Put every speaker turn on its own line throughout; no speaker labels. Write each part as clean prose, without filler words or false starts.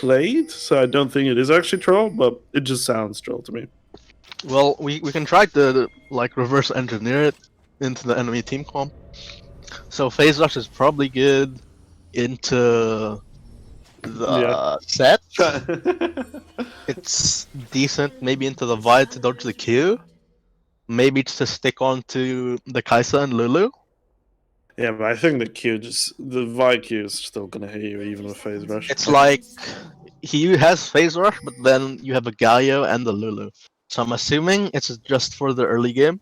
played, so I don't think it is actually troll, but it just sounds troll to me.
Well, we can try to like reverse engineer it into the enemy team comp. So phase rush is probably good into the set. It's decent maybe into the Vi to dodge the Q. Maybe to stick on to the Kaisa and Lulu.
Yeah, but I think the Vi Q is still gonna hit you even with phase rush.
It's like he has phase rush, but then you have a Galio and the Lulu. So I'm assuming it's just for the early game.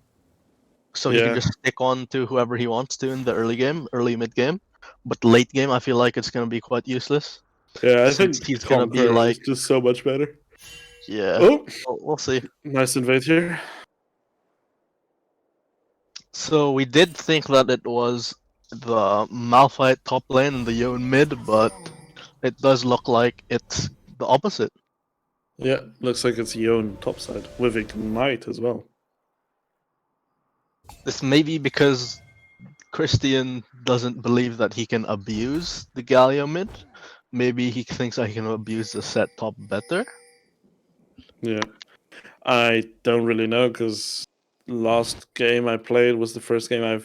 So he can just stick on to whoever he wants to in the early game, early mid game. But late game, I feel like it's gonna be quite useless.
Yeah, I think
he's gonna be like
is just so much better.
Yeah.
Oh,
we'll see.
Nice invade here.
So we did think that it was the Malphite top lane and the Yone mid, but it does look like it's the opposite.
Yeah, looks like it's Yone topside with Ignite as well.
This may be because Christian doesn't believe that he can abuse the Galio mid. Maybe he thinks that he can abuse the set top better.
Yeah, I don't really know because last game I played was the first game I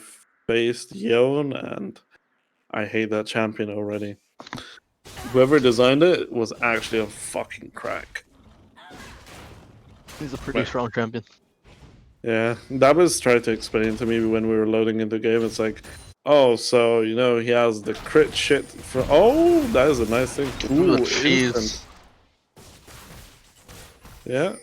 faced Yone, and I hate that champion already. Whoever designed it was actually a fucking crack.
He's a pretty strong champion.
Yeah, that was tried to explain to me when we were loading into the game. It's like, oh, so you know he has the crit shit from. Oh, that is a nice thing. Ooh, instant. Yeah.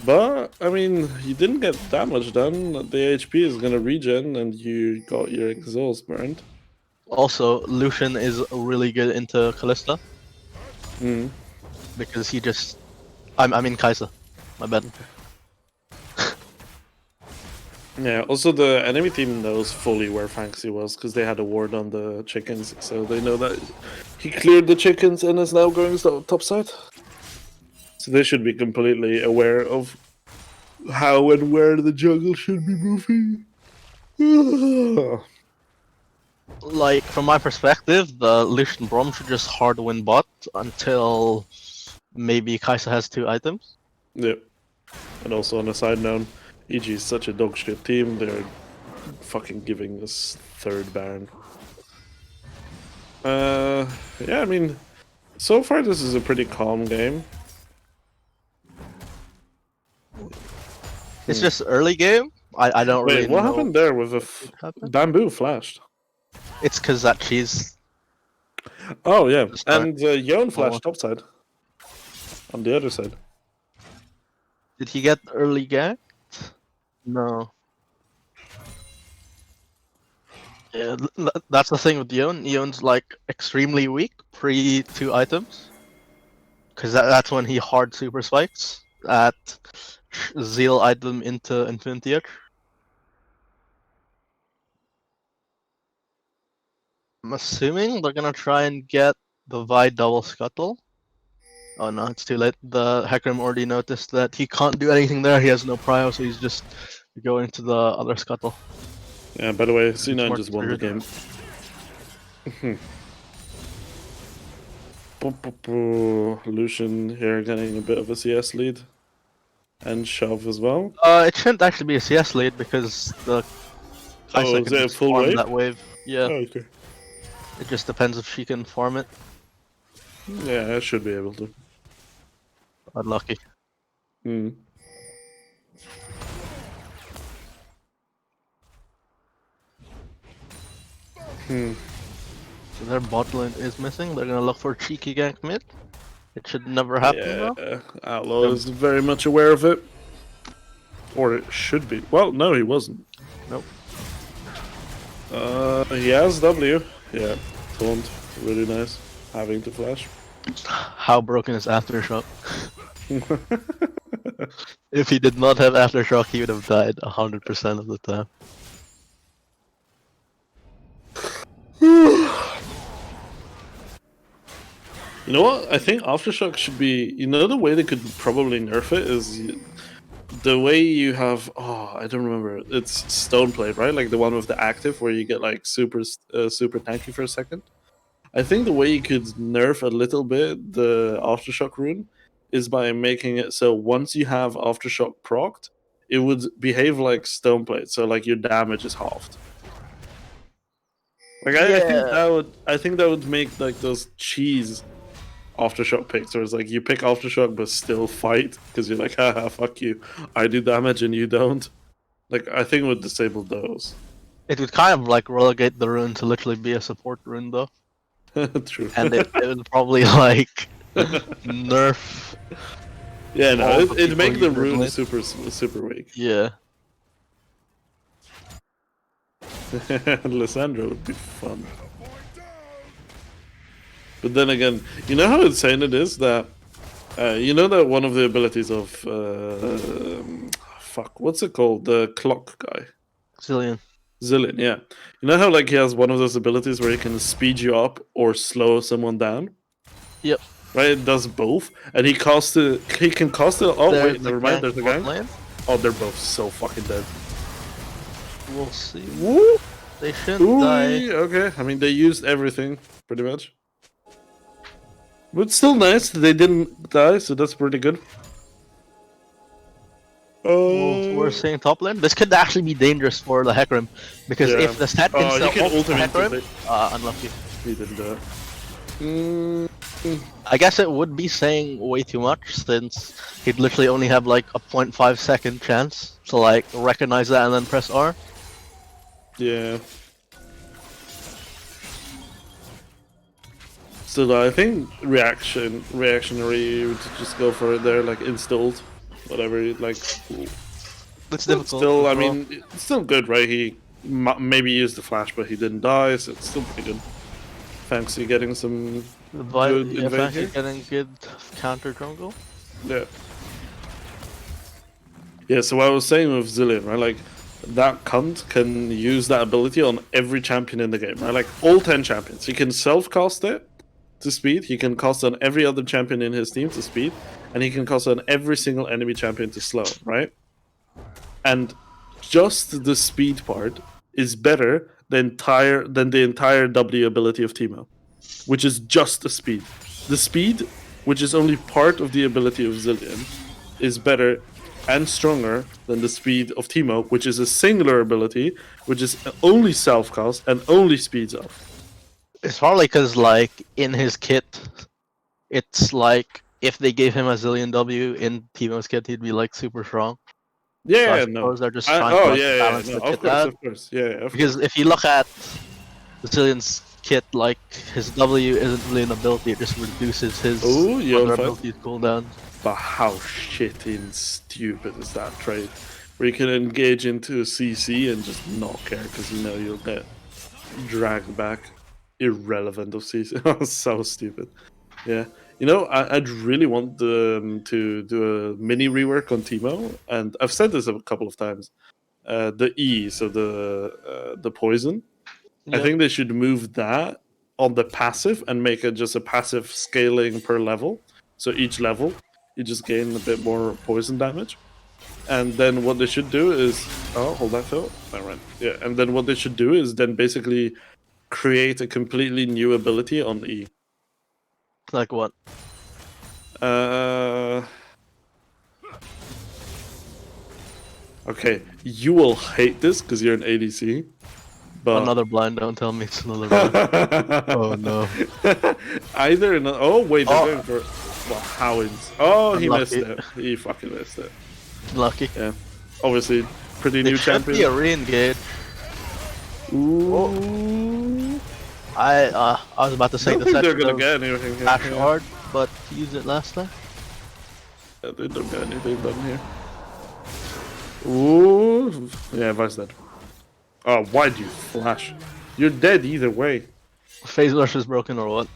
But, I mean, you didn't get that much done. The HP is gonna regen and you got your exhaust burned.
Also, Lucian is really good into Kalista.
Mm.
Because he just... I mean Kaisa. My bad.
Yeah, also the enemy team knows fully where Fanxi was because they had a ward on the chickens, so they know that he cleared the chickens and is now going top side. So they should be completely aware of how and where the jungle should be moving.
Like, from my perspective, the Lucian Brom should just hard win bot until maybe Kaisa has 2 items.
Yep. And also on a side note, EG is such a dog shit team, they're fucking giving us 3rd Baron. Yeah, I mean, so far this is a pretty calm game.
It's just early game. I don't really know.
Wait, what happened there with a bamboo flashed?
It's because that cheese.
Oh yeah, and Yone flashed topside. On the other side.
Did he get early ganked? No. Yeah, that's the thing with Yone. Yone's like extremely weak pre 2 items. Because that's when he hard super spikes at Zeal item into Infinity Edge. I'm assuming they're gonna try and get the Vi double scuttle. Oh no, it's too late. The Hecarim already noticed that he can't do anything there. He has no prio, so he's just going to the other scuttle.
Yeah, by the way, C9 just won the game. Lucian here getting a bit of a CS lead. And shove as well.
It shouldn't actually be a CS lead because the Kaisa can
just full wave?
That wave. Yeah.
Oh, okay.
It just depends if she can farm it.
Yeah, I should be able to.
Unlucky.
Hmm.
So their bot lane is missing. They're gonna look for a cheeky gank mid. It should never happen though.
Outlaw is very much aware of it. Or it should be. Well, no, he wasn't.
Nope.
He has W. Yeah, taunt. Really nice. Having to flash.
How broken is Aftershock? If he did not have Aftershock, he would have died 100% of the time.
You know what? I think Aftershock should be... You know the way they could probably nerf it is... The way you have... Oh, I don't remember. It's Stoneplate, right? Like the one with the active where you get like super tanky for a second. I think the way you could nerf a little bit the Aftershock rune is by making it so once you have Aftershock procced, it would behave like Stoneplate, so like your damage is halved. Like I think that would make like those cheese Aftershock picks, where it's like you pick Aftershock but still fight because you're like, haha, fuck you, I do damage and you don't. Like I think it would disable those.
It would kind of like relegate the rune to literally be a support rune though.
True.
And it would probably like nerf.
Yeah, no, it'd make the rune
with.
super weak.
Yeah.
Lissandra would be fun. But then again, you know how insane it is that you know that one of the abilities of fuck, what's it called? The clock guy.
Zillion.
Zillion, yeah. You know how like he has one of those abilities where he can speed you up or slow someone down?
Yep.
Right, it does both, and he can cast it. Oh wait, never mind. There's a guy. Oh, they're both so fucking dead.
We'll see.
Woo!
They shouldn't die.
Okay, I mean they used everything pretty much, but it's still nice that they didn't die, so that's pretty good.
We're seeing top lane. This could actually be dangerous for the Hecarim, because if the stat can sell off the Hecarim, unlucky.
He didn't do it.
I guess it would be saying way too much, since he'd literally only have like a 0.5 second chance to like recognize that and then press R.
Yeah. Still, I think reactionary would just go for it there, like installed, whatever. Like,
it's difficult.
Still, I mean, it's still good, right? He maybe used the flash, but he didn't die, so it's still pretty good. Fancy getting some good invade here.
Getting good counter jungle.
Yeah. Yeah. So what I was saying with Zillion, right? Like, that cunt can use that ability on every champion in the game, right? Like all 10 champions. He can self-cast it to speed. He can cast on every other champion in his team to speed, and he can cast on every single enemy champion to slow, right? And just the speed part is better than the entire W ability of Teemo, which is just the speed. The speed, which is only part of the ability of Zillion, is better and stronger than the speed of Teemo, which is a singular ability, which is only self-cast and only speeds up.
It's probably because, like, in his kit, it's like, if they gave him a Zillion W in Teemo's kit, he'd be, like, super strong.
Yeah,
so I suppose they're just trying to balance the kit out.
Of course. Yeah,
because if you look at Zillion's kit, like, his W isn't really an ability, it just reduces his other abilities cooldown.
But how shitty and stupid is that trade? Where you can engage into a CC and just not care because you know you'll get dragged back. Irrelevant of CC. So stupid. Yeah. You know, I'd really want them to do a mini rework on Teemo, and I've said this a couple of times. The E, so the poison. Yep. I think they should move that on the passive and make it just a passive scaling per level. So each level, you just gain a bit more poison damage. And then what they should do is... Oh, hold that, Phil. All right. Yeah, and then what they should do is then basically create a completely new ability on E.
Like what?
Okay, you will hate this because you're an ADC. But...
Another blind, don't tell me it's another blind. Oh no.
Either... Oh, wait, they're going for... Well, Howins. Oh, he missed it. He fucking missed it.
Lucky.
Yeah. Obviously, pretty new champion.
Be a re-engage.
Ooh.
I was about to say the
they're gonna get anything here.
Hard, but used it last time.
Yeah, they don't get anything done here. Ooh. Yeah, Vice dead. Oh, why'd you flash? You're dead either way.
Phase rush is broken or what?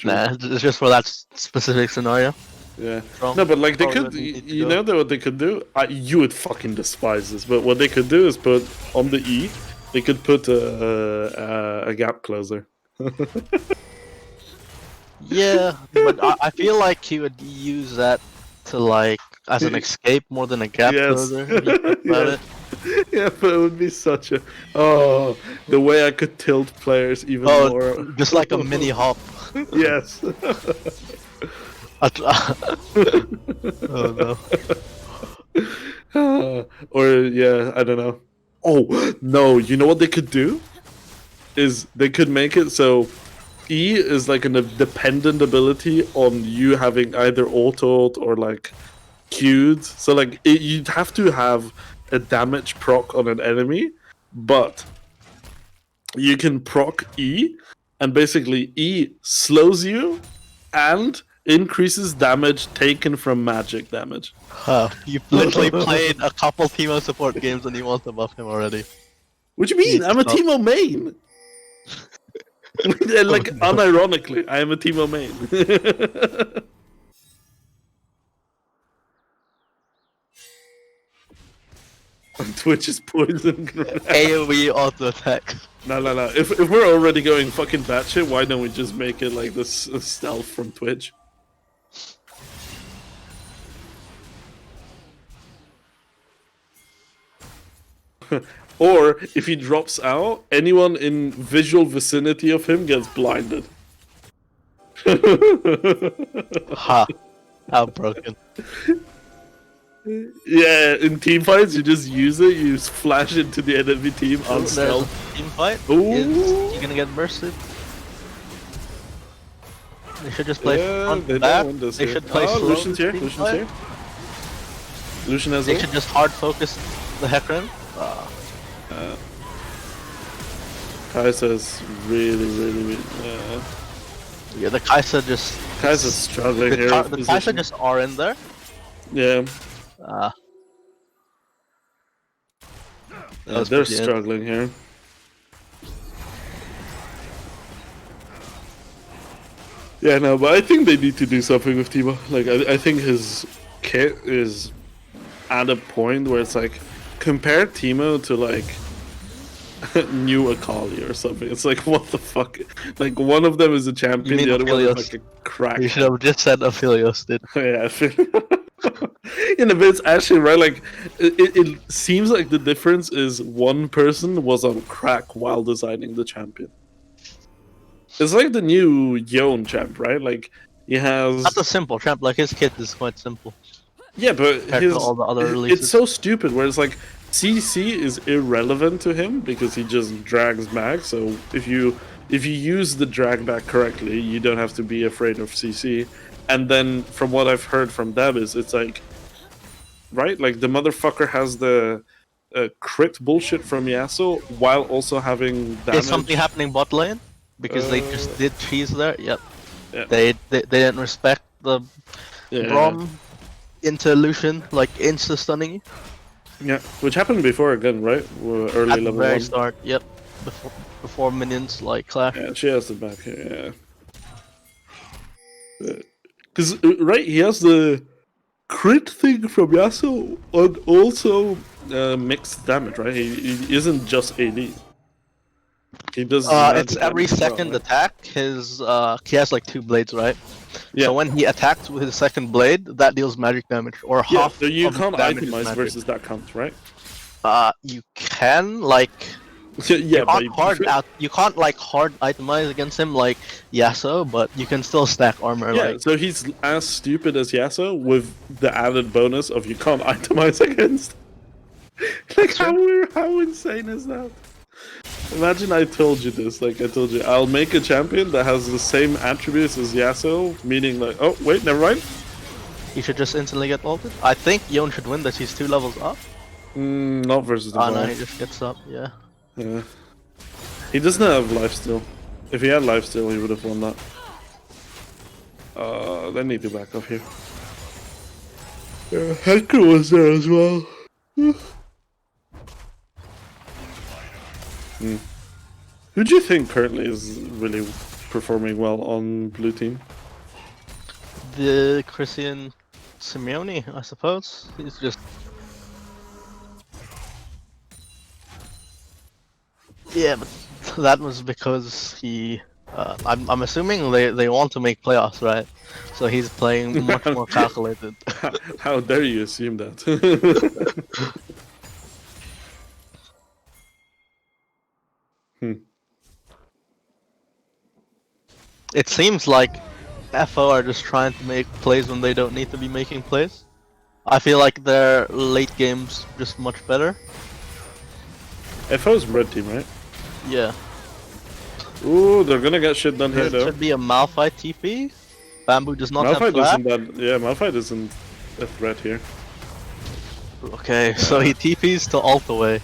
Nah, it's just for that specific scenario.
Yeah. No, but like they could, you know what they could do? You would fucking despise this, but what they could do is put on the E, they could put a gap closer.
Yeah, but I feel like he would use that to like as an escape more than a gap closer.
Yeah. Yeah, but it would be such a the way I could tilt players even
Oh,
more.
just like a mini hop.
Yes.
Oh no.
Or yeah, I don't know. Oh no, you know what they could do? Is they could make it so E is like a dependent ability on you having either autoed or like queued. So like you'd have to have a damage proc on an enemy, but you can proc E, and basically E slows you and increases damage taken from magic damage.
You've literally played a couple Teemo support games and you want to buff him already.
What do you mean? I'm a
Stop.
Teemo main. Like unironically, I am a Teemo main. Twitch is poison.
AoE auto attack.
No. If we're already going fucking batshit, why don't we just make it like this stealth from Twitch? Or if he drops out, anyone in visual vicinity of him gets blinded.
Ha! How broken.
Yeah, in team fights, you just use it, you flash into the enemy team on
There's
stealth.
a team fight.
Ooh.
You're gonna get bursted. They should just play front
they
and back.
don't want this
They
here.
should play slow.
Lucian's here.
team
Lucian's
fight.
here. Lucian has
They
ult.
should just hard focus the Hecarim.
Kai'Sa's really.
Yeah, the Kai'Sa just.
Kai'Sa's struggling
The,
here.
the
with
Kai'Sa
position.
just are in there.
Yeah,
That's
they're
pretty it.
struggling here. Yeah, no, but I think they need to do something with Timo. Like, I think his kit is at a point where it's like, compare Timo to like new Akali or something. It's like, what the fuck? Like, one of them is a champion,
mean
the other one is
Aphelios?
like a crack.
You should have just said Aphelios, dude.
Yeah, I feel. Yeah, but it's actually right. Like, it seems like the difference is one person was on crack while designing the champion. It's like the new Yon champ, right? Like, he has.
That's a simple champ. Like his kit is quite simple.
Yeah, but
compared to all the other releases.
it's so stupid. Where it's like CC is irrelevant to him because he just drags back. So if you use the drag back correctly, you don't have to be afraid of CC. And then from what I've heard from Deb is it's like, right? Like the motherfucker has the crit bullshit from Yasuo while also having damage.
Is something happening bot lane? Because they just did cheese there. Yep.
Yeah.
They didn't respect the
Yeah.
Braum into Lucian, like insta stunning you.
Yeah, which happened before again, right? Early
At the
level
very
1.
start. Yep. Before minions like clash.
Yeah, she has the back here, yeah. Because, right, he has the crit thing from Yasuo and also mixed damage, right? He isn't just AD. He does.
It's every
damage as well,
second
right?
attack. He has like 2 blades, right?
Yeah.
So when he attacks with his second blade, that deals magic damage, or
Yeah,
half.
so you
of
can't
damage is
itemize
magic.
versus that count, right?
You can like.
Yeah, but
You can't like hard itemize against him like Yasuo, but you can still stack armor.
yeah,
Like
so he's as stupid as Yasuo with the added bonus of you can't itemize against. Like how insane is that? Imagine I told you this, like I told you, I'll make a champion that has the same attributes as Yasuo, meaning like, oh wait, never mind.
he should just instantly get ulted. I think Yon should win this. He's 2 levels up.
Not versus the
Oh no,
Braum.
he just gets up. Yeah.
Yeah. He doesn't have lifesteal. If he had lifesteal, he would have won that. They need to back off here. Yeah, Hector was there as well. Who do you think currently is really performing well on blue team?
The Christian Simeone, I suppose. He's just. Yeah, but that was because he. I'm assuming they want to make playoffs, right? So he's playing much more calculated.
How dare you assume that?
It seems like FO are just trying to make plays when they don't need to be making plays. I feel like their late game's just much better.
FO's red team, right?
Yeah.
Ooh, they're gonna get shit done here
There
though.
should be a Malphite TP. Bamboo does not have
Malphite
flash.
isn't that. Yeah, Malphite isn't a threat here,
Okay, so he TPs to ult away.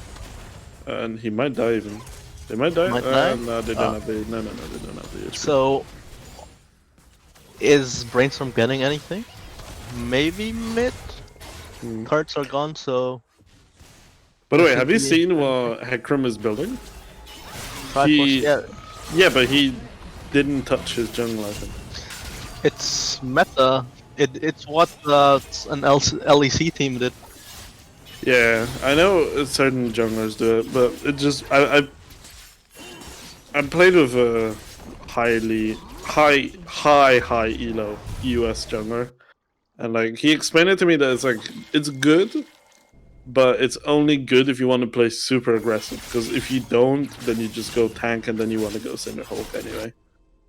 and he might die even. They might die.
Might die?
No, they don't have the. No, they don't have the HP.
So, is Brainstorm getting anything? Maybe mid? Cards are gone, so...
By the way,
should
have you
be
seen what Hecarim is building?
Triforce, yeah.
Yeah, but he didn't touch his jungle, I think.
It's meta. It's what an LEC team did.
Yeah, I know certain junglers do it, but it just I played with a high elo US jungler, and like he explained it to me that it's like it's good, but it's only good if you want to play super aggressive. Because if you don't, then you just go tank, and then you want to go Cinderhulk anyway.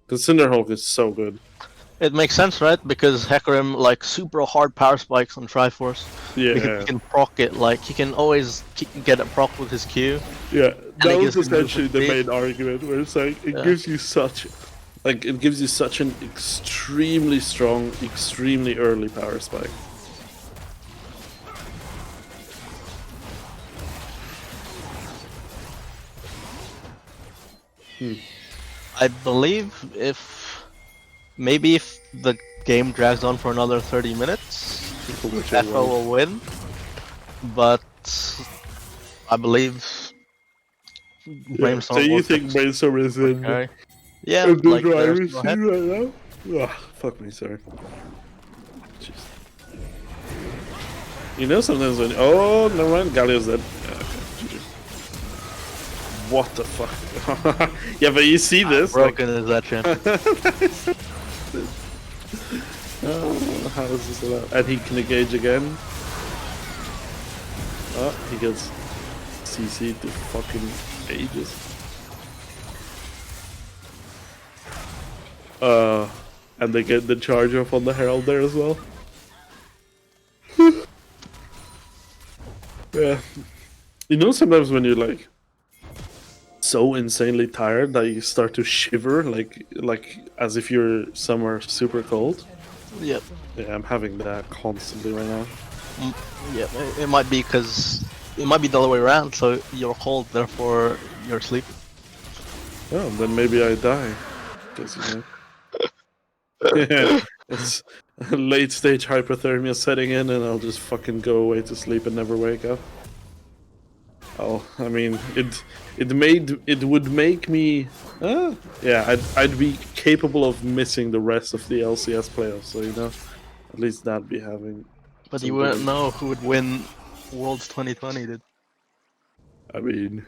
Because Cinderhulk is so good.
It makes sense, right? Because Hecarim like super hard power spikes on Triforce.
Yeah,
He can proc it, like he can always get it proc with his Q.
yeah.
it
That
gives
was
him movement
essentially the
speed.
main argument, where it's like it
Yeah.
gives you such, like it gives you such an extremely strong, extremely early power spike.
I believe maybe if the game drags on for another 30 minutes,
Which I
FO will win. But I believe Brainstorm
So you
will
think
just
Brainstorm is in
carry. Yeah,
the
like there's
driver's
no
seat
head.
right now? Ugh, fuck me, sorry. Jeez. You know sometimes when oh never mind, Galio's dead. Yeah, okay, GG. What the fuck? Yeah, but you see this?
Broken is that champion.
Oh, how is this allowed? And he can engage again. Oh, he gets CC'd to fucking ages. And they get the charge off on the Herald there as well. Yeah. You know sometimes when you're like so insanely tired that you start to shiver like as if you're somewhere super cold?
Yep.
Yeah, I'm having that constantly right now.
Yeah, it might be because it might be the other way around. So you're cold, therefore you're sleeping.
Oh, then maybe I die. Guess you know. Yeah, it's late stage hypothermia setting in, and I'll just fucking go away to sleep and never wake up. Oh, I mean, it would make me, yeah, I'd be capable of missing the rest of the LCS playoffs. So you know, at least that'd be having.
But
some
you wouldn't
good-
know who would win Worlds 2020, dude.
I mean.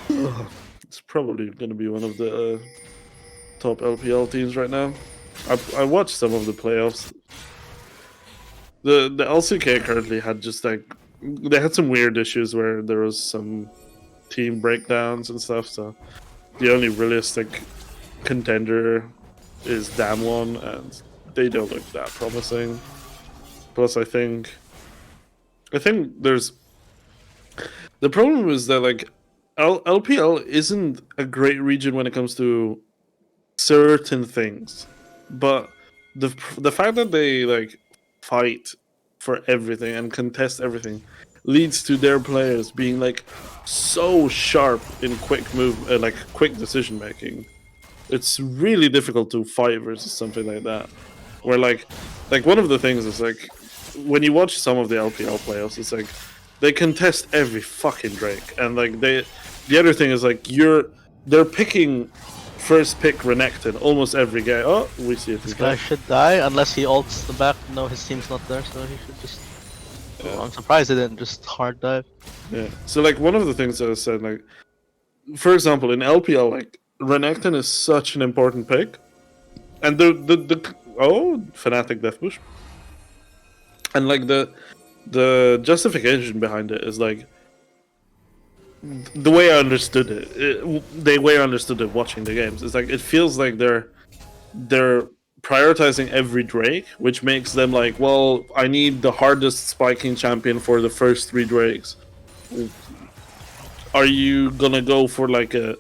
It's probably going to be one of the top LPL teams right now. I watched some of the playoffs. The LCK currently had just like they had some weird issues where there was some team breakdowns and stuff. So the only realistic contender is Damwon, and they don't look that promising. Plus, I think there's the problem is that like LPL isn't a great region when it comes to certain things, but the fact that they like fight for everything and contest everything leads to their players being like so sharp in quick like quick decision making. It's really difficult to fight versus something like that. Where like one of the things is like when you watch some of the LPL playoffs, it's like they contest every fucking Drake, and like the other thing is like they're picking first pick Renekton almost every game. Oh, we see it.
This guy should die unless he ults the back. No, his team's not there, so he should just.
Yeah.
I'm surprised he didn't just hard dive.
Yeah. So like one of the things that I said, like for example, in LPL, like Renekton is such an important pick, and the Fnatic Deathbush, and like the justification behind it is like the way I understood the way I understood it watching the games, is like it feels like they're prioritizing every Drake, which makes them like, well, I need the hardest spiking champion for the first 3 Drakes. Are you gonna go for like a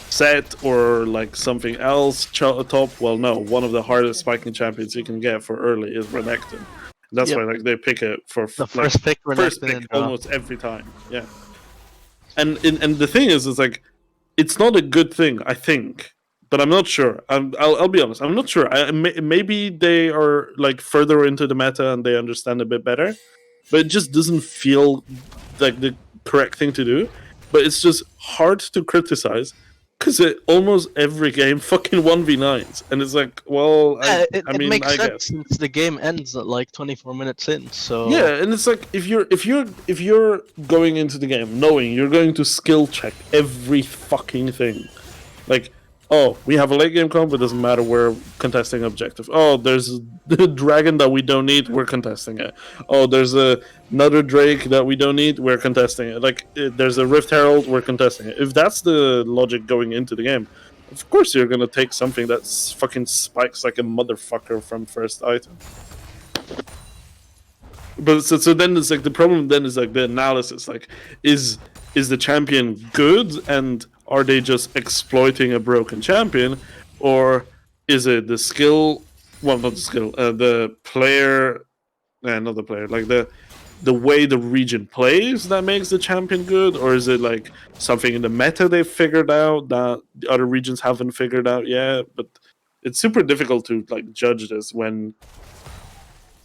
set or like something else top? Well, no. One of the hardest spiking champions you can get for early is Renekton. That's
Yep.
why like they pick it for
The
like,
first pick,
first
Renekton
pick
in draft.
almost every time. Yeah. And the thing is, it's like it's not a good thing, I think, but I'm not sure. I'll be honest. I'm not sure. Maybe they are like further into the meta and they understand a bit better, but it just doesn't feel like the correct thing to do. But it's just hard to criticize because almost every game fucking 1v9s, and it's like, well,
It
I mean,
makes
I
sense
guess.
since the game ends at like 24 minutes in. So
Yeah, and it's like if you're going into the game knowing you're going to skill check every fucking thing, like, oh, we have a late game comp, it doesn't matter, we're contesting objective. Oh, there's the dragon that we don't need, we're contesting it. Oh, there's another Drake that we don't need, we're contesting it. Like, there's a Rift Herald, we're contesting it. If that's the logic going into the game, of course you're gonna take something that's fucking spikes like a motherfucker from first item. But so then it's like the problem then is like the analysis, like is the champion good and are they just exploiting a broken champion, or is it the skill, well, not the skill, the player, not the player, like the way the region plays that makes the champion good, or is it like something in the meta they've figured out that the other regions haven't figured out yet? But it's super difficult to like judge this when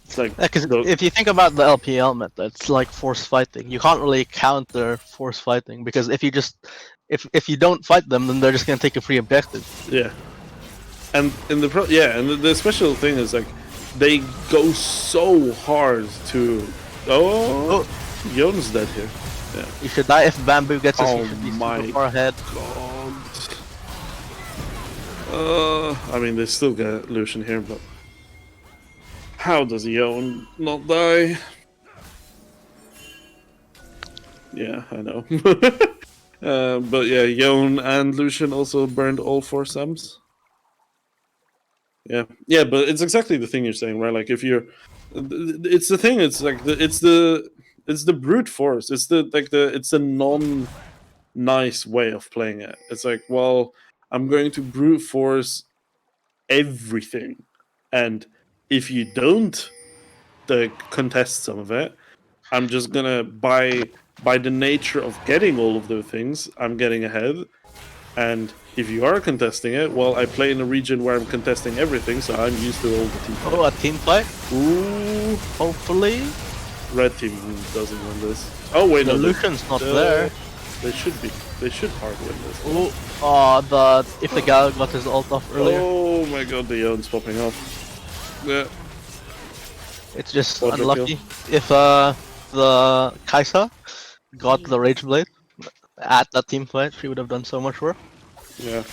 it's like
because if you think about the LPL meta, it's like force fighting. You can't really counter force fighting because if if you don't fight them, then they're just gonna take a free objective.
yeah. And the special thing is like they go so hard to Yon's dead here. Yeah.
You should die if Bamboo gets us.
Oh
You should be
my
super far ahead.
God. I mean, they still get Lucian here, but how does Yon not die? Yeah, I know. But yeah, Yon and Lucian also burned all 4 subs. Yeah, but it's exactly the thing you're saying, right? Like if you're, it's the thing. It's like it's the brute force. It's the non nice way of playing it. It's like, well, I'm going to brute force everything, and if you don't contest some of it, I'm just gonna by the nature of getting all of those things, I'm getting ahead. And if you are contesting it, well, I play in a region where I'm contesting everything, so I'm used to all the team fight.
Oh, a team fight?
Ooh,
Hopefully.
red team doesn't win this. Oh wait,
The
no,
Lucian's not there.
They should be. They should hard win this.
If the Gal got his ult off earlier.
Oh my god, the Yone's popping off. Yeah.
It's just
Quadra
unlucky. If the Kaisa got the Rage Blade at that team fight, she would have done so much work.
Yeah.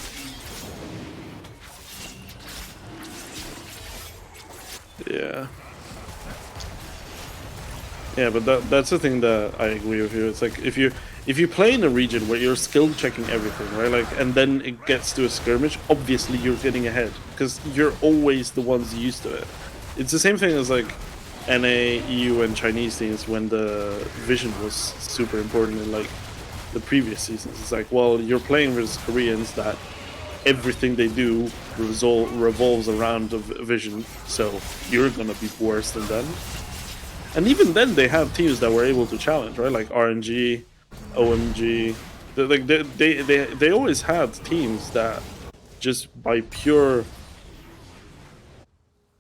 Yeah. Yeah, but that's the thing that I agree with you. It's like if you play in a region where you're skill checking everything, right? Like, and then it gets to a skirmish, obviously you're getting ahead because you're always the ones used to it. It's the same thing as like NA, EU, and Chinese teams when the vision was super important in like the previous seasons. It's like, well, you're playing versus Koreans that everything they do revolves around the vision, so you're gonna be worse than them. And even then, they have teams that were able to challenge, right? Like RNG, OMG. They always had teams that just by pure.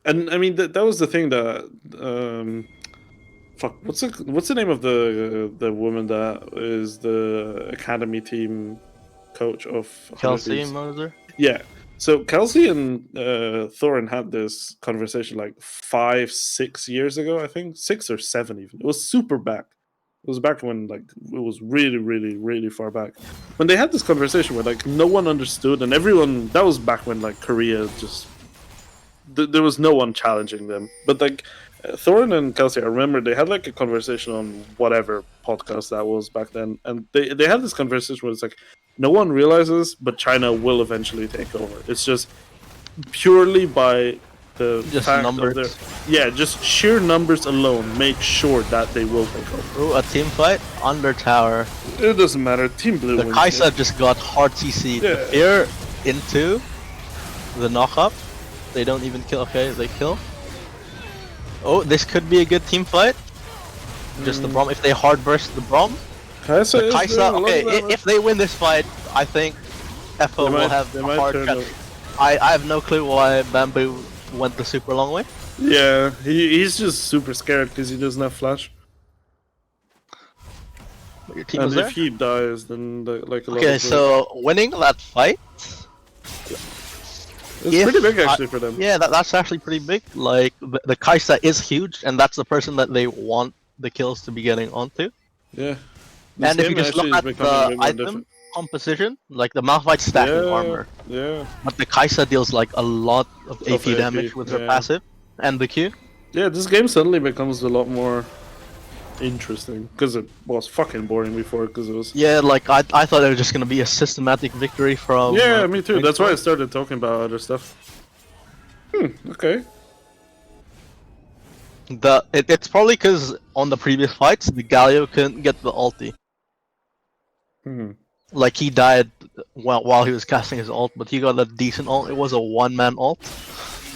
And I mean that was the thing that fuck. What's the name of the woman that is the academy team coach of
Kelsey
Hunters?
Moser?
Yeah. So Kelsey and Thorin had this conversation like 5-6 years ago, I think 6 or 7 even. It was super back. It was back when like it was really, really, really far back. When they had this conversation where like no one understood and everyone. That was back when like Korea just there was no one challenging them. But like Thorin and Kelsey, I remember they had like a conversation on whatever podcast that was back then, and they had this conversation where it's like, no one realizes, but China will eventually take over. It's just purely by the
Just
fact
numbers.
of their just sheer numbers alone make sure that they will take over.
Ooh, a team fight under tower.
It doesn't matter. Team Blue
The
wins.
Kaisa just got hard CC.
Yeah.
The Fear into the knock up. They don't even kill. Okay, they kill. Oh, this could be a good team fight. Just the Braum. If they hard burst the Braum.
Kaisa
The
is
Kaisa,
doing a lot
okay,
of damage.
if they win this fight, I think FO will have
they
a
might
hard
turn
cut.
over.
I have no clue why Bamboo went the super long way.
Yeah, he's just super scared because he doesn't have flash.
But your team
And
was
if
there.
he dies, then like a lot
Okay,
of
so winning that fight,
it's pretty big actually for them.
yeah, that's actually pretty big. Like the Kaisa is huge, and that's the person that they want the kills to be getting onto.
Yeah.
And if you just look
actually
at
is becoming a
the
bit more
item
different.
composition, like the Malphite's stacking armor,
Yeah.
but the Kaisa deals like a lot of AP
AP,
damage with her
yeah.
passive and the Q.
Yeah, this game suddenly becomes a lot more interesting because it was fucking boring before because it was.
Yeah, like I thought it was just gonna be a systematic victory from.
Yeah, me too. That's why I
Brainstorm.
started talking about other stuff. Okay.
It's probably because on the previous fights the Galio couldn't get the ulti. Like he died while he was casting his ult, but he got a decent ult. It was a one-man ult,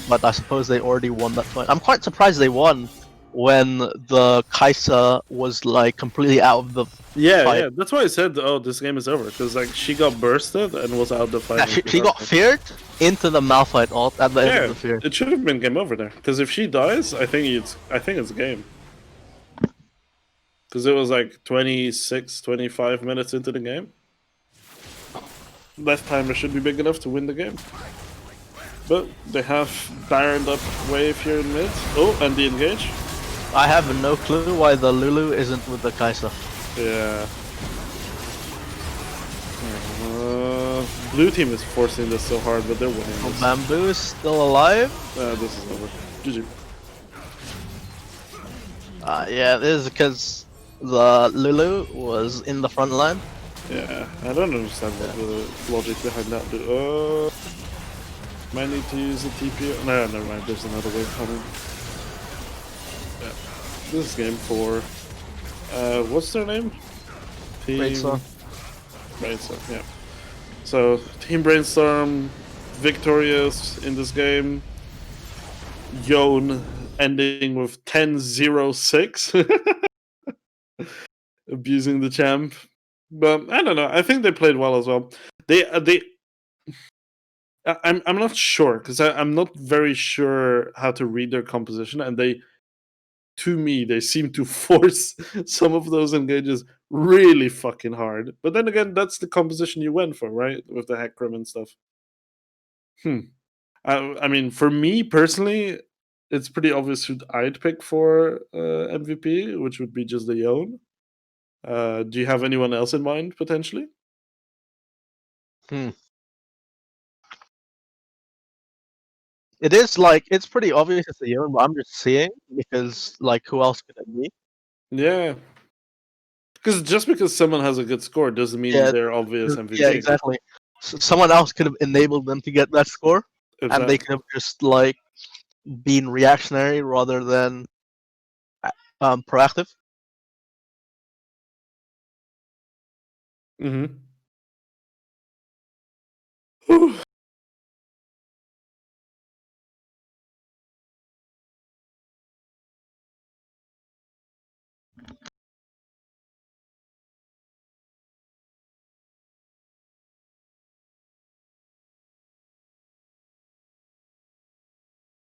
but I suppose they already won that fight. I'm quite surprised they won when the Kaisa was like completely out of the
Yeah,
fight.
yeah. That's why I said, "Oh, this game is over," because like she got bursted and was out the fight.
Yeah, she got feared into the Malphite ult at the end of the fear.
It should have been game over there. Because if she dies, I think it's game. Because it was like 26, 25 minutes into the game. That timer should be big enough to win the game. But they have Baroned up wave here in mid. Oh, and the engage.
I have no clue why the Lulu isn't with the Kaisa.
Yeah. Blue team is forcing this so hard, but they're winning this.
Bamboo is still alive.
This is over. GG.
Yeah, this is because the Lulu was in the front line.
Yeah, I don't understand what the logic behind that. Might need to use the TP. No, never mind. There's another wave coming. Yeah. This is game 4. What's their name? Team
Brainstorm.
Brainstorm, yeah. So, Team Brainstorm victorious in this game. Yone ending with 10-0-6. Abusing the champ. But I don't know. I think they played well as well. I'm not sure because I'm not very sure how to read their composition, and to me they seem to force some of those engages really fucking hard. But then again, that's the composition you went for, right? With the Hecarim and stuff. I mean, for me personally, it's pretty obvious who I'd pick for MVP, which would be just the Yone. Do you have anyone else in mind potentially?
It is like it's pretty obvious it's a Yone, but I'm just seeing because like who else could it be?
Yeah. Because just because someone has a good score doesn't mean they're obvious MVP.
Yeah, exactly. Someone else could have enabled them to get that score, and they could have just like been reactionary rather than proactive.
Mm-hmm.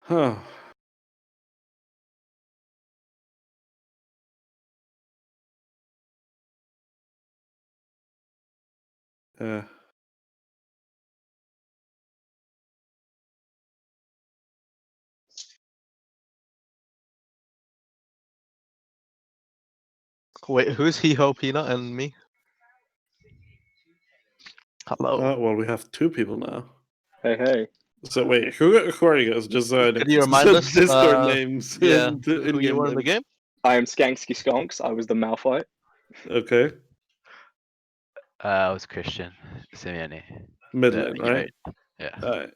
Huh. Yeah.
Wait, who's he, Ho, Peanut, and me? Hello.
Well, we have 2 people now.
Hey, hey.
So wait, who are you guys? Just
Could you remind us?
Discord names.
Yeah,
The
who you
in-game
were in the
names.
game?
I am Skanksky Skonks. I was the Malphite.
Okay,
I was Christian Simeone.
mid
The
lane, right?
Yeah.
Alright.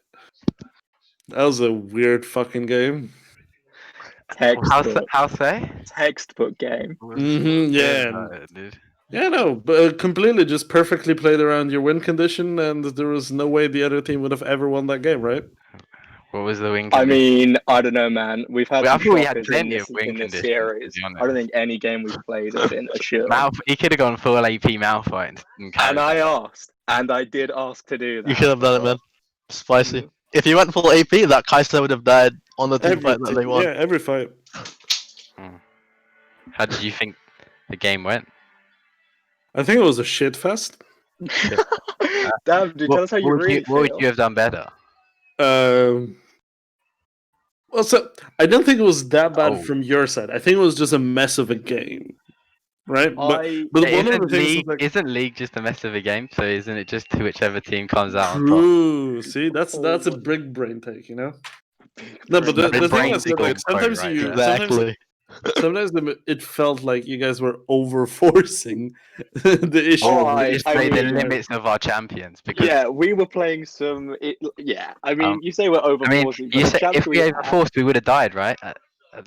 That was a weird fucking game.
Textbook.
How say?
Textbook game.
Yeah.
Dude.
Yeah, no, but completely just perfectly played around your win condition, and there was no way the other team would have ever won that game, right?
What was the wing?
I mean, I don't know, man. We've had
I
some
thought we had
shockers
plenty of win
in this
conditions, to
series.
be
I don't
honest.
think any game we've played has been a sure.
He could have gone full AP Malphite and
And I asked, and I did ask to do that.
You should have done it, man. Spicy.
Mhm.
If you went full AP, that Kai'Sa would have died on the team fight that they won.
Yeah, every fight.
How did you think the game went?
I think it was a shit fest.
Damn, dude, tell us how you really
what would
feel.
you have done better?
Well, so I don't think it was that bad
Oh.
from your side. I think it was just a mess of a game, right? But
I
one of
isn't,
the things
league,
was like,
isn't League just a mess of a game? So isn't it just whichever team comes out on top?
true. See, that's a big brain take, you know. No, but the thing
brain
is that, like,
gold
sometimes
right
you
there.
Exactly.
sometimes it felt like you guys were over forcing the issue.
Oh,
of
I-
the
Just
I
play the
mean-
limits of our champions because
Yeah, we were playing some. Yeah, I mean, you say we're over.
I mean, you said if we
had,
overforced, we would have died, right? I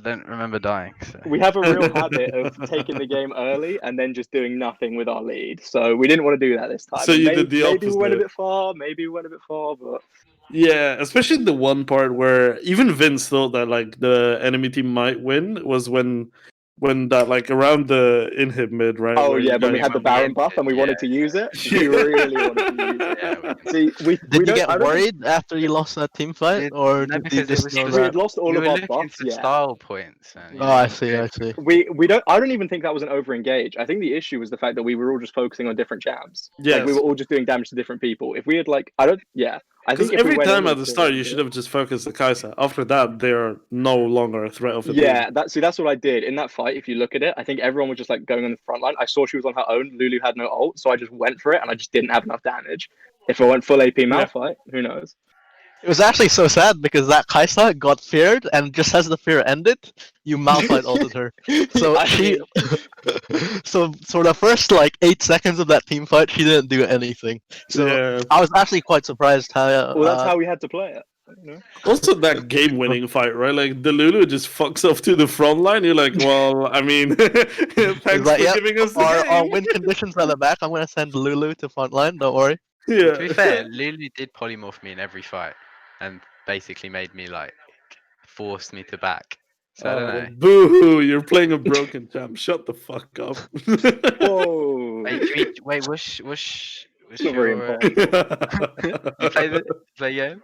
don't remember dying. So.
we have a real habit of taking the game early and then just doing nothing with our lead. So we didn't want to do that this time.
So
And
you
maybe,
did the
maybe we went a
opposite.
bit far. Maybe we went a bit far, but
Yeah, especially the one part where even Vince thought that like the enemy team might win was when that like around the inhib mid, right?
oh
where
yeah,
you
when we
guys-
had the Baron buff and we wanted to use it, we really wanted to use it.
Yeah,
See, we
Did you
don't-
get
I don't think-
worried after you lost that team fight, or
No,
did you
because it
just
was
know
we
that?
had lost all
we
of
were
our
looking
buffs.
for
Yeah.
style points. And,
Oh, I see. I see.
We don't. I don't even think that was an over engage. I think the issue was the fact that we were all just focusing on different champs. Like we
Yes.
were all just doing damage to different people. If we had like, I don't. Yeah, I
Because
think if we
every
went
time
in
at the
with
start you should have just focused the Kai'Sa. After that, they are no longer a threat of the
Yeah,
team.
that's what I did in that fight. If you look at it, I think everyone was just like going on the front line. I saw she was on her own. Lulu had no ult, so I just went for it, and I just didn't have enough damage. If I went full AP Malphite, who knows?
It was actually so sad because that Kai'Sa got feared, and just as the fear ended, you Malphite ulted her. So
I
she,
mean,
so for the first like 8 seconds of that team fight, she didn't do anything. So
Yeah.
I was actually quite surprised how.
well, that's how we had to play it. You know?
Also, that game-winning fight, right? Like the Lulu just fucks off to the front line. You're like, well, I mean, thanks for
like, yep,
giving us the
our
game.
win conditions at the back. I'm gonna send Lulu to front line. Don't worry.
Yeah.
To be fair, Lulu did polymorph me in every fight, and basically made me like forced me to back. So I don't know.
Boo-hoo, you're playing a broken champ. Shut the fuck up.
Whoa.
Wait, was
Not very
your,
important.
you play game?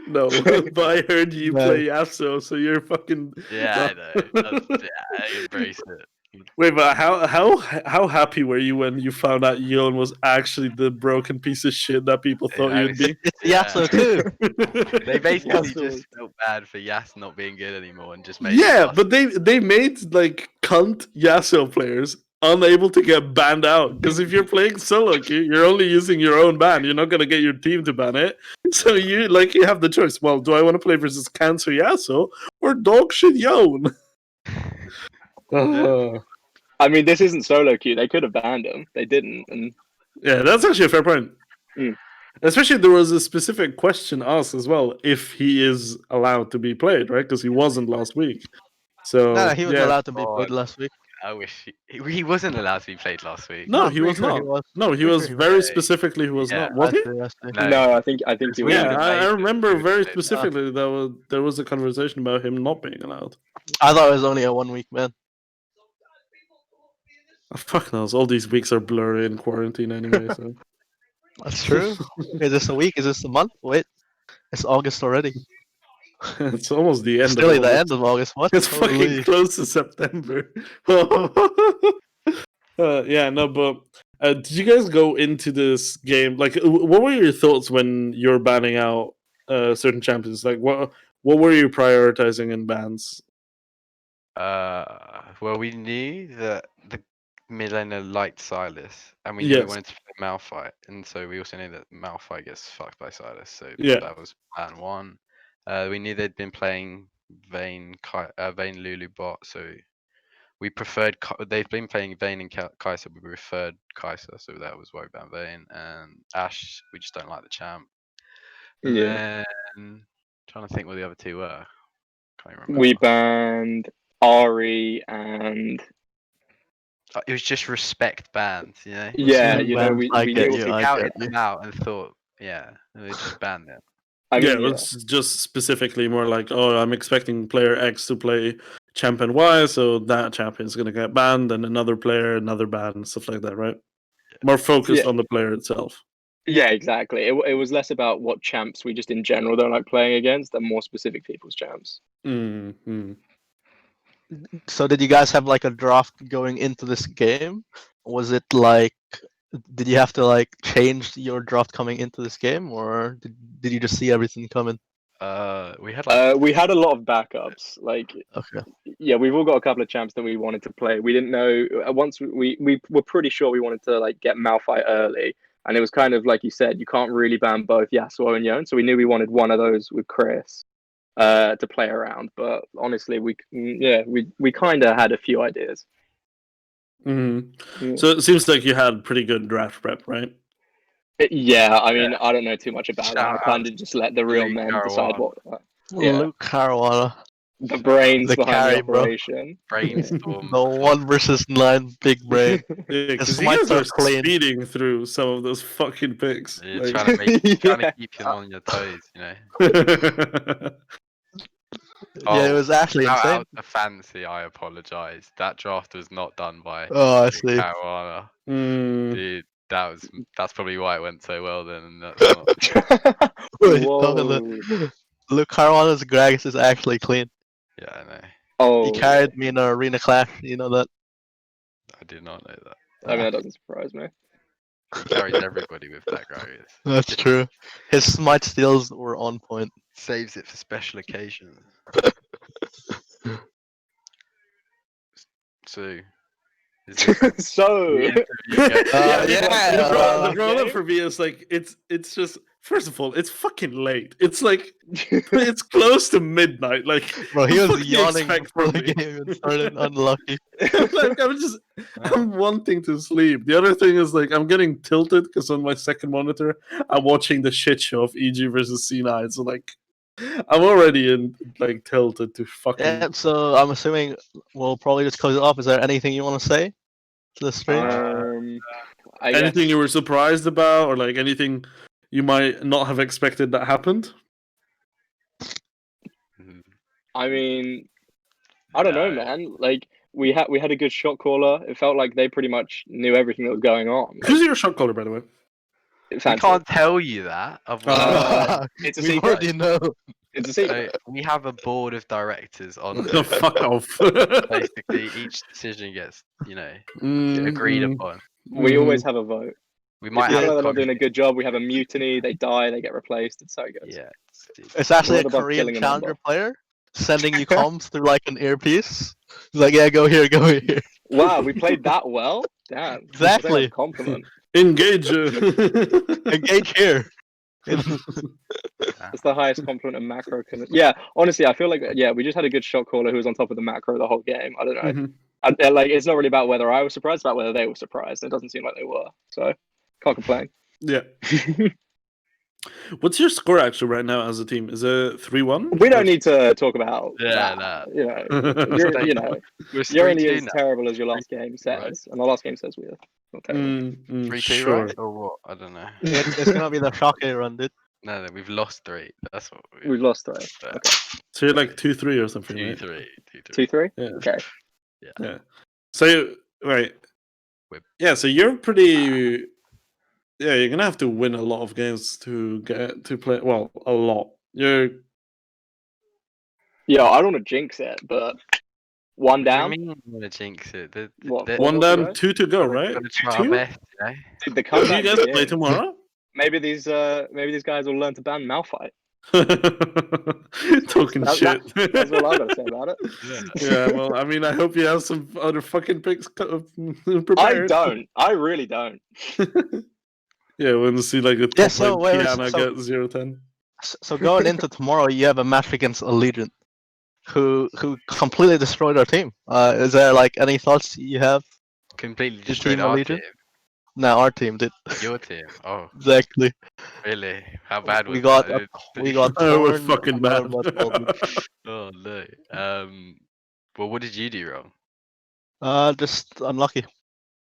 No, but I heard you
No.
play Yasuo, so you're fucking.
Yeah, I know. I embrace it.
Wait, but how happy were you when you found out Yon was actually the broken piece of shit that people thought
I
you'd
was-
be?
It's
Yeah.
Yasuo too.
They basically
Yasuo.
just felt bad for Yas not being good anymore and just made
Yeah,
us-
but they made like cunt Yasuo players unable to get banned out because if you're playing solo queue, you're only using your own ban. You're not gonna get your team to ban it. So you have the choice. Well, do I want to play versus Cancer Yasuo or dog shit Yon?
I mean, this isn't solo queue. They could have banned him. They didn't. And
Yeah, that's actually a fair point.
Mm.
Especially there was a specific question asked as well if he is allowed to be played, right? Because he wasn't last week. So
No, he was
yeah.
allowed to be
God.
played last week.
I wish he wasn't allowed to be played last week.
No,
I'm
he
pretty
was
sure
not.
He was.
No, he
Pretty
was
sure he was.
very specifically. He was
Yeah,
not. Was
I
he?
see, I see.
No.
no, I think he
It's
was.
weird.
Yeah, I
Amazing.
remember
Really
very
good.
specifically that there was a conversation about him not being allowed.
I thought it was only a 1 week ban.
Oh, fuck knows. All these weeks are blurry in quarantine anyway. So
That's true. Is this a week? Is this a month? Wait, it's August already.
it's almost the end.
It's nearly
of
the
August.
end of August. What?
It's
Holy.
fucking close to September. Yeah, no, but did you guys go into this game? Like, what were your thoughts when you're banning out certain champions? Like, what were you prioritizing in bans?
Well, we knew that the mid laner liked Silas, and we knew we
Yes.
wanted to play Malphite, and so we also knew that Malphite gets fucked by Silas, so
Yeah.
that was plan one. We knew they'd been playing Vayne Lulu bot, so we preferred. They've been playing Vayne and Kai'Sa, but we preferred Kai'Sa, so that was why we banned Vayne. And Ashe, we just don't like the champ. And
Yeah.
then trying to think what the other two were. Can't even remember.
We banned Ari and
It was just respect bans, you know.
yeah, you know,
I
we
get
knew
you.
We
I
counted
get you.
them out and thought, yeah, we just banned them.
I
Yeah,
mean,
it was just specifically more like, oh, I'm expecting player X to play champion Y, so that champion's gonna get banned, and another player, another ban, stuff like that, right? More focused on the player itself.
yeah, exactly. It was less about what champs we just in general don't like playing against, and more specific people's champs.
Mm-hmm.
So did you guys have like a draft going into this game? Was it like, did you have to like change your draft coming into this game, or did you just see everything coming?
We had like
We had a lot of backups. Like,
Okay.
yeah, we've all got a couple of champs that we wanted to play. We didn't know once we were pretty sure we wanted to like get Malphite early, and it was kind of like you said, you can't really ban both Yasuo and Yone, so we knew we wanted one of those with Chris to play around. But honestly, we kind of had a few ideas.
Mm-hmm.
Yeah.
So it seems like you had pretty good draft prep, right?
Yeah, I mean, I don't know too much about that.
Shout
I
out
kind of just let the real
Luke
men decide
Caruana.
what. Yeah.
Luke Caruana,
The brains
The
behind
carry,
the
bro.
operation.
Brainstorm.
the 1 versus 9 big brain.
Yeah, because
His
you guys
smites are
are
clean.
speeding through some of those fucking picks.
You're
Like-
trying to
Yeah.
keep him on your toes, you know.
Yeah, it was actually
Shout
insane.
out to Fancy, I apologize. That draft was not done by
Oh, I see.
Caruana.
Mm.
Dude, that's probably why it went so well then, and that's not.
Wait,
Whoa.
Luke Caruana's Gragas is actually clean.
Yeah, I know.
Oh,
He carried me in an arena clash. You know that.
I did not know that.
I mean, that doesn't surprise me.
He carries everybody with that Gragas.
That's true. His smite steals were on point.
Saves it for special occasions. So, is it
So,
the interview get-
The roll
okay.
up for me is like it's just, first of all, it's fucking late. It's like it's close to midnight. Like,
Bro, he
what
was
do you
yawning
expect
before
from
the
me?
game even started. Unlucky.
Like, I'm wanting to sleep. The other thing is like I'm getting tilted because on my second monitor I'm watching the shit show of EG versus C9. So like I'm already in like tilted to fucking.
Yeah, so I'm assuming we'll probably just close it off. Is there anything you want to say to the stream?
I guess,
Anything you were surprised about, or like anything you might not have expected that happened?
Mhm.
I mean, I don't know,
No.
man. Like, we had a good shot caller. It felt like they pretty much knew everything that was going on.
Who's your shot caller, by the way?
We
Fancy.
can't tell you that. Otherwise,
It's a
we
secret.
already know.
It's a
so
secret.
we have a board of directors on
Oh,
there.
fuck off.
Basically, each decision gets, agreed
Mhm.
upon.
We
Mhm.
always have a vote.
We
If
might
we feel
have
like
a
they're not doing a
community.
good job, we have a mutiny. They die. They get replaced. It's how it goes.
Yeah.
It's actually
We're
a
not above
Korean
killing a
challenger
member.
player sending you comms through like an earpiece. He's like, yeah, go here, go here.
Wow, we played that well. Damn.
Exactly.
That's a compliment.
Engage.
Engage here.
It's the highest compliment a macro can. Yeah, honestly, I feel like we just had a good shot caller who was on top of the macro the whole game. I don't know.
Mhm.
Like, it's not really about whether I was surprised, it's about whether they were surprised. It doesn't seem like they were, so can't complain.
Yeah. What's your score actually right now as a team? Is it 3-1?
We don't need to talk about
Yeah,
that.
need.
You're
We're
only
3-2
as
now.
terrible as your last game says,
Right.
and the last game says we're not terrible.
3-2,
Sure.
right? Or what? I don't know.
It's gonna be the shock run, dude.
No, we've lost 3. That's what
We've lost 3.
Yeah.
Okay.
So you're like 2-3 or something,
2-3.
right?
2-3.
Yeah.
Okay.
Yeah. So right.
Whip.
Yeah. So you're pretty. Yeah, you're gonna have to win a lot of games to get to play. Well, a lot. You're.
Yeah, I don't want to jinx it, but one
What
down.
do you mean you want to jinx it?
What,
the,
four
One
more to
down,
go?
2 to go, right?
Gotta try our
2?
best, you know?
Dude, the
Do
comeback
you guys play
begins.
tomorrow?
Maybe these guys will learn to ban Malphite.
Talking shit.
That's all I gotta say about it.
Yeah, well, I mean, I hope you have some other fucking picks
I
prepared.
don't. I really don't.
Yeah, when you see like a
Yeah,
top
so
lane
wait,
Kiana
so-
get 0-10.
So going into tomorrow, you have a match against Allegiant, who completely destroyed our team. Is there like any thoughts you have?
Completely
Your
destroyed
team
our
Allegiant?
team.
No, our team did.
Your team. Oh,
Exactly.
really? How bad was
We got
that?
we got
Oh, it was
torn
fucking bad.
about Golden.
Oh no. Well, what did you do wrong?
Just unlucky.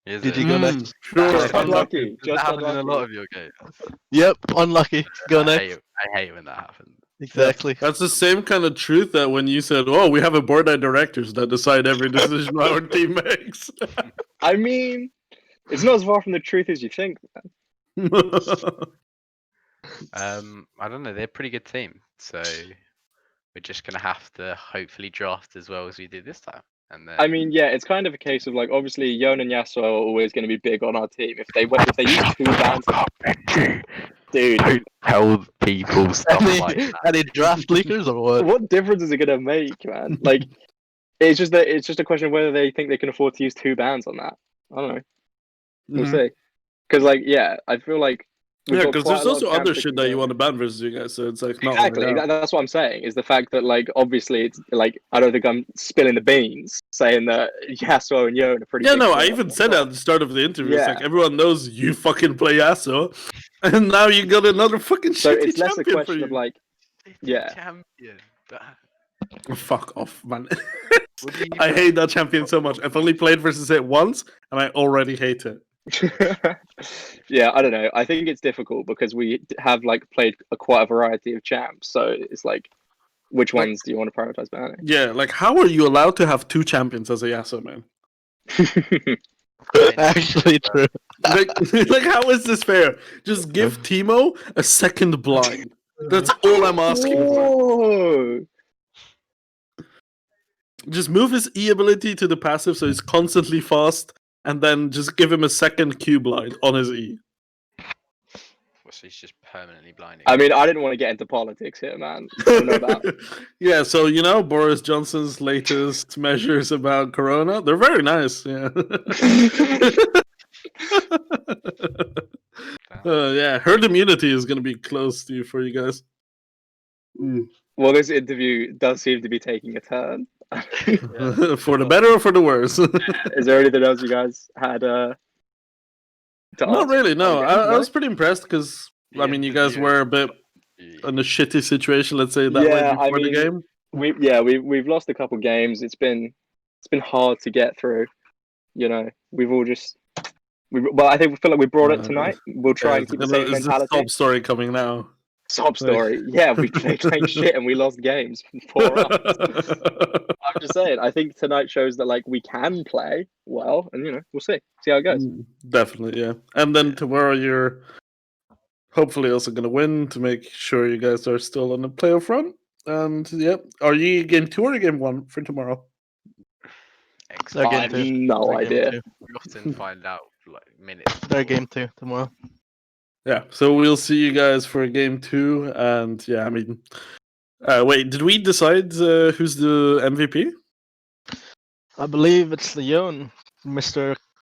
Is
Did
it?
you go next?
Sure,
Just
Okay.
unlucky.
Does that
Just
happen in a lot
unlucky.
of your games?
Yep, unlucky. Go next.
I hate when that happens.
Exactly.
That's the same kind of truth that when you said, "Oh, we have a board of directors that decide every decision our team makes."
I mean, it's not as far from the truth as you think.
I don't know. They're a pretty good team, so we're just gonna have to hopefully draft as well as we did this time. And then
I mean, yeah, it's kind of a case of like, obviously, Yon and Yasuo are always going to be big on our team. If they use 2 bans, dude,
don't tell people stuff like that.
Any draft leakers or what?
what difference is it going to make, man? Like, it's just a question of whether they think they can afford to use 2 bans on that. I don't know. We'll
Mhm.
see. Because, like, yeah, I feel like
Yeah,
got
because
quite
there's
a lot of
also other
champs
shit
can
that you
go.
want to ban versus you guys, so it's like not
Exactly.
only that.
That's what I'm saying. Is the fact that like obviously it's like I don't think I'm spilling the beans saying that Yasuo and Yon are pretty.
Yeah,
big
no, I
threat.
even said at the start of the interview, it's
Yeah.
like everyone knows you fucking play Yasuo, and now you got another fucking
So
shitty
it's less a
champion for
question of
you.
like, yeah.
Champion.
Fuck off, man.
What do you
I hate that champion so much. I've only played versus it once, and I already hate it.
Yeah, I don't know. I think it's difficult because we have like played quite a variety of champs. So it's like, which
Like-
ones do you want to prioritize banning?
Yeah, like how are you allowed to have 2 champions as a Yasuo man?
Actually true.
Like, like how is this fair? Just give Timo a second blind. That's all I'm asking for.
Whoa!
Just move his E ability to the passive so he's constantly fast, and then just give him a second Q blind on his E.
So he's just permanently blinding.
I mean, I didn't want to get into politics here, man. I don't know about.
Yeah, so you know Boris Johnson's latest measures about Corona? They're very nice, yeah. Yeah, herd immunity is gonna be close to you for you guys.
Well, this interview does seem to be taking a turn.
For the better or for the worse?
Is there anything else you guys had to
Not
ask?
really, no.
Okay,
I was pretty impressed because I mean you guys were a bit in a shitty situation, let's say that way
Yeah, I
before the
mean,
game.
we've lost a couple games. It's been hard to get through. You know, we've all just well, I think we feel like we brought it tonight. We'll try and keep the same
Is this
mentality.
top story coming now?
Sob story. Yeah, we played like shit and we lost games. 4-0. I'm just saying. I think tonight shows that like we can play well, and you know we'll see how it goes.
Definitely, yeah. And then tomorrow you're hopefully also going to win to make sure you guys are still on the playoff run. And yeah, are you game 2 or game 1 for tomorrow?
They're
I
game
have
2.
no
They're game
idea.
2.
We often find out like minutes.
They're game 2 tomorrow.
Yeah, so we'll see you guys for game 2. And yeah, I mean, wait, did we decide who's the MVP?
I believe it's Leon, Mr.